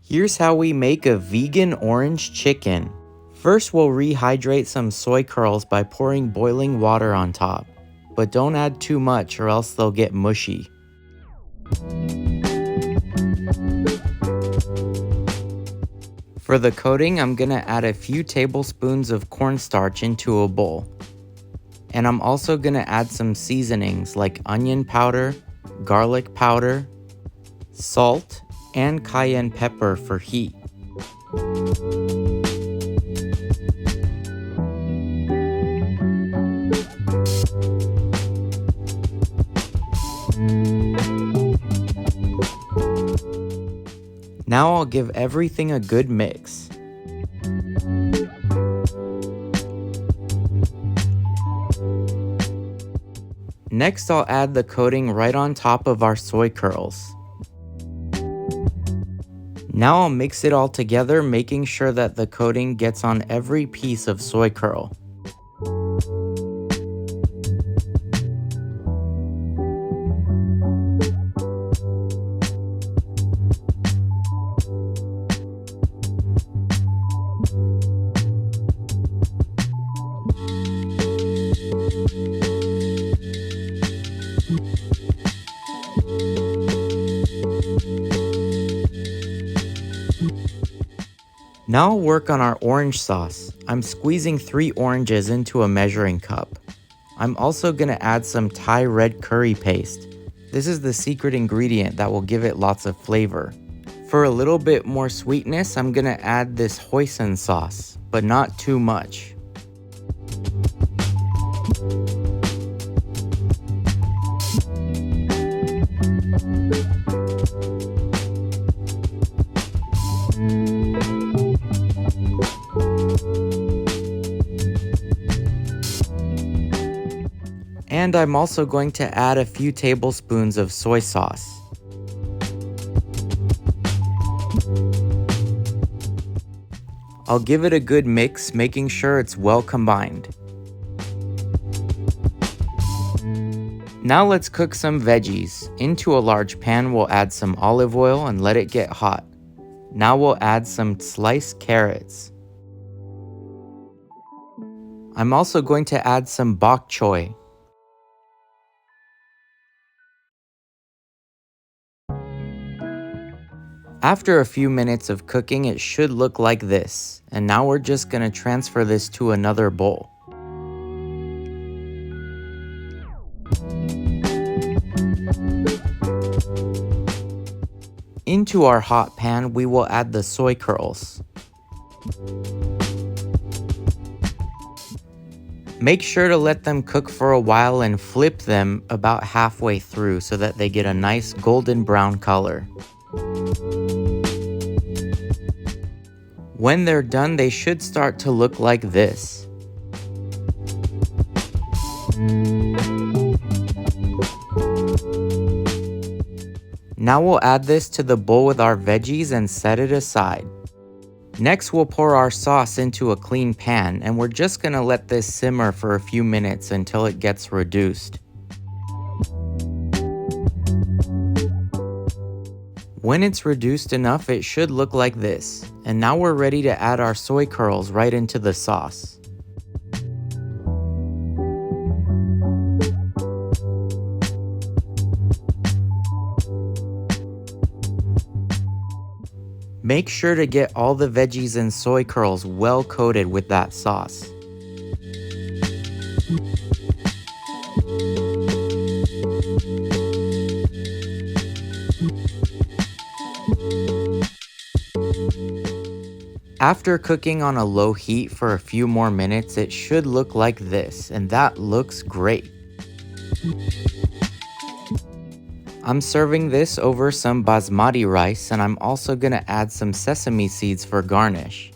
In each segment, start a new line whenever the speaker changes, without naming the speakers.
Here's how we make a vegan orange chicken. First, we'll rehydrate some soy curls by pouring boiling water on top. But don't add too much or else they'll get mushy. For the coating, I'm gonna add a few tablespoons of cornstarch into a bowl. And I'm also gonna add some seasonings like onion powder, garlic powder, salt, and cayenne pepper for heat. Now I'll give everything a good mix. Next, I'll add the coating right on top of our soy curls. Now I'll mix it all together, making sure that the coating gets on every piece of soy curl. Now I'll work on our orange sauce. I'm squeezing 3 oranges into a measuring cup. I'm also going to add some Thai red curry paste. This is the secret ingredient that will give it lots of flavor. For a little bit more sweetness, I'm going to add this Hoisin sauce, but not too much. And I'm also going to add a few tablespoons of soy sauce. I'll give it a good mix, making sure it's well combined. Now let's cook some veggies. Into a large pan, we'll add some olive oil and let it get hot. Now we'll add some sliced carrots. I'm also going to add some bok choy. After a few minutes of cooking, it should look like this. And now we're just going to transfer this to another bowl. Into our hot pan, we will add the soy curls. Make sure to let them cook for a while and flip them about halfway through so that they get a nice golden brown color. When they're done, they should start to look like this. Now we'll add this to the bowl with our veggies and set it aside. Next, we'll pour our sauce into a clean pan, and we're just gonna let this simmer for a few minutes until it gets reduced. When it's reduced enough, it should look like this. And now we're ready to add our soy curls right into the sauce. Make sure to get all the veggies and soy curls well coated with that sauce. After cooking on a low heat for a few more minutes, it should look like this, and that looks great. I'm serving this over some basmati rice, and I'm also gonna add some sesame seeds for garnish.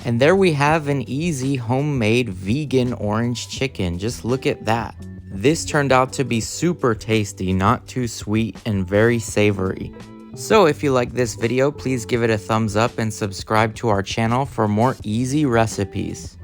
And there we have an easy homemade vegan orange chicken. Just look at that. This turned out to be super tasty, not too sweet, and very savory. So if you like this video, please give it a thumbs up and subscribe to our channel for more easy recipes.